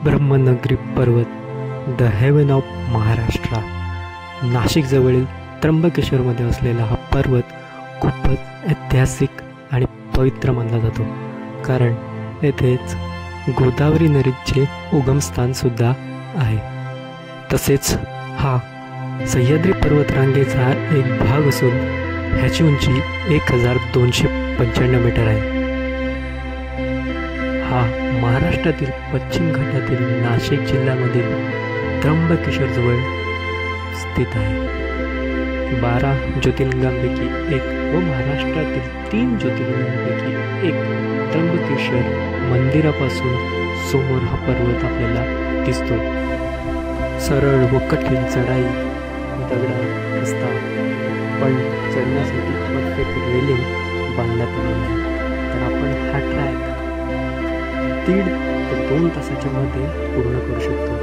ब्रह्मनगरी पर्वत, the haven of Maharashtra. Nashik जवळील त्र्यंबकेश्वरमध्ये असलेला हा पर्वत खूपच ऐतिहासिक आणि पवित्र मानला जातो, कारण येथेच गोदावरी नदीचे उगमस्थान आहे. तसेच हा सह्याद्री पर्वतरांगेचा एक भाग असून ह्याची उंची 1295 मीटर आहे. हा महाराष्ट्रातील पश्चिम घाटातील नाशिक जिल्ह्यामधील त्र्यंबकेश्वरजवळ स्थित आहे. 12 ज्योतिर्लिंगांपैकी एक व महाराष्ट्रातील 3 ज्योतिर्लिंगांपैकी एक त्र्यंबकेश्वर मंदिरापासून समोर हा पर्वत आपल्याला दिसतो. सरळ व कठीण चढाई दगडा असतात, पण चढण्यासाठी परफेक्ट रेलिंग बांधण्यात आली आहे. तर आपण हा ट्रॅक 1.5 ते 2 तासाच्या मध्ये पूर्ण करू शकतो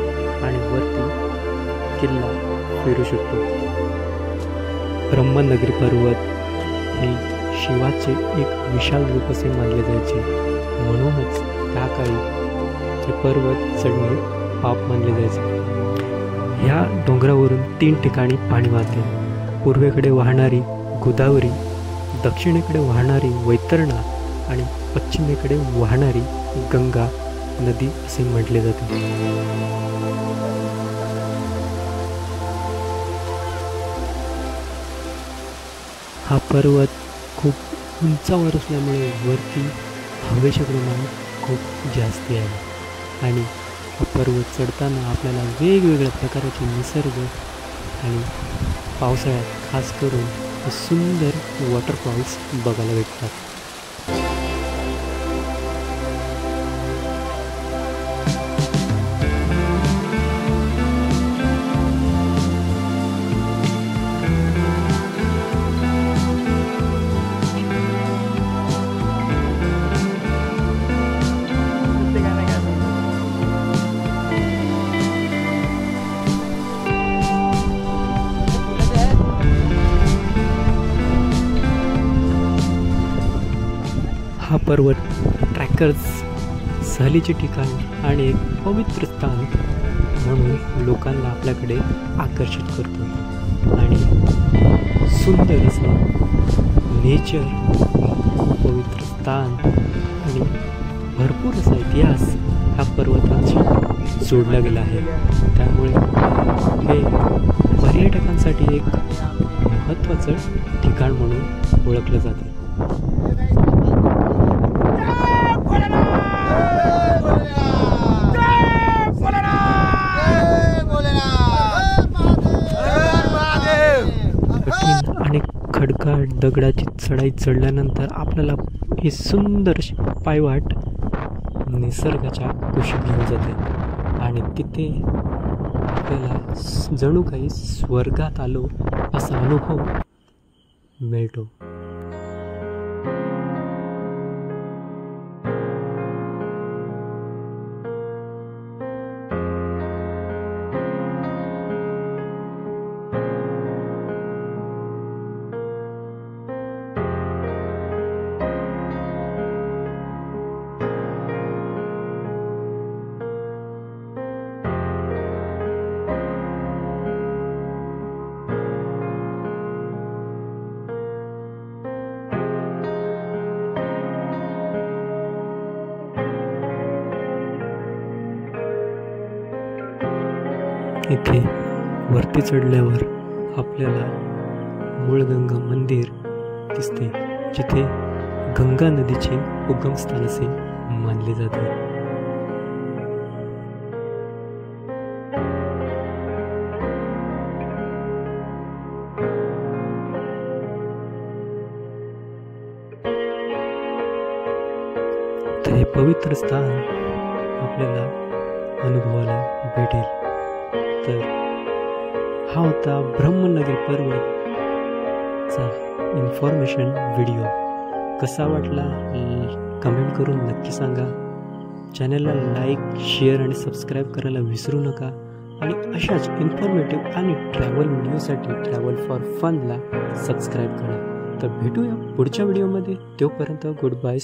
आणि वरती किल्ला फिरू शकतो. ब्रह्मनगरी पर्वत हे शिवाचे एक विशाल रूप असे मानले जायचे, म्हणूनच त्या काळी हे पर्वत चढणे पाप मानले जायचे. ह्या डोंगरावरून 3 ठिकाणी पाणी वाहते. पूर्वेकडे वाहणारी गोदावरी, दक्षिणेकडे वाहणारी वैतरणा आणि पश्चिमेकडे वाहणारी गंगा नदी असे म्हटले जाते. हा पर्वत खूप उंचावर असल्यामुळे वरती हवेचे प्रमाण खूप जास्त आहे आणि हा पर्वत चढताना आपल्याला वेगवेगळ्या प्रकारचे निसर्ग आणि पावसाळ्यात खास करून सुंदर वॉटरफॉल्स बघायला भेटतात. हा पर्वत ट्रॅकर्स सहलीचे ठिकाण आणि एक पवित्र स्थान म्हणून लोकांना आपल्याकडे आकर्षित करतो आणि सुंदर असं नेचर, पवित्र स्थान आणि भरपूर असा इतिहास ह्या पर्वतांशी जोडला गेला आहे. त्यामुळे हे पर्यटकांसाठी एक महत्त्वाचं ठिकाण म्हणून ओळखलं जाते. आणि खडकाळ दगडाची चढाई चढल्यानंतर आपल्याला ही सुंदर अशी पायवाट निसर्गाच्या कुशीत घेऊन जाते आणि तिथे आपल्याला जणू काही स्वर्गात आलो असा अनुभव मिळतो. इथे वरती चढल्यावर आपल्याला मूळगंगा मंदिर दिसते, जिथे गंगा नदीचे उगमस्थान असे मानले जाते. तर हे पवित्र स्थान आपल्याला अनुभवायला भेटेल. तर हा होता ब्रह्मनगरी पर्वतचा इन्फॉर्मेशन व्हिडिओ. कसा वाटला कमेंट करून नक्की सांगा. चॅनलला लाईक, शेअर आणि सबस्क्राईब करायला विसरू नका आणि अशाच इन्फॉर्मेटिव्ह आणि ट्रॅव्हल व्हिडिओसाठी ट्रॅव्हल फॉर फनला सबस्क्राईब करा. तर भेटूया पुढच्या व्हिडिओमध्ये. तोपर्यंत गुड बाय.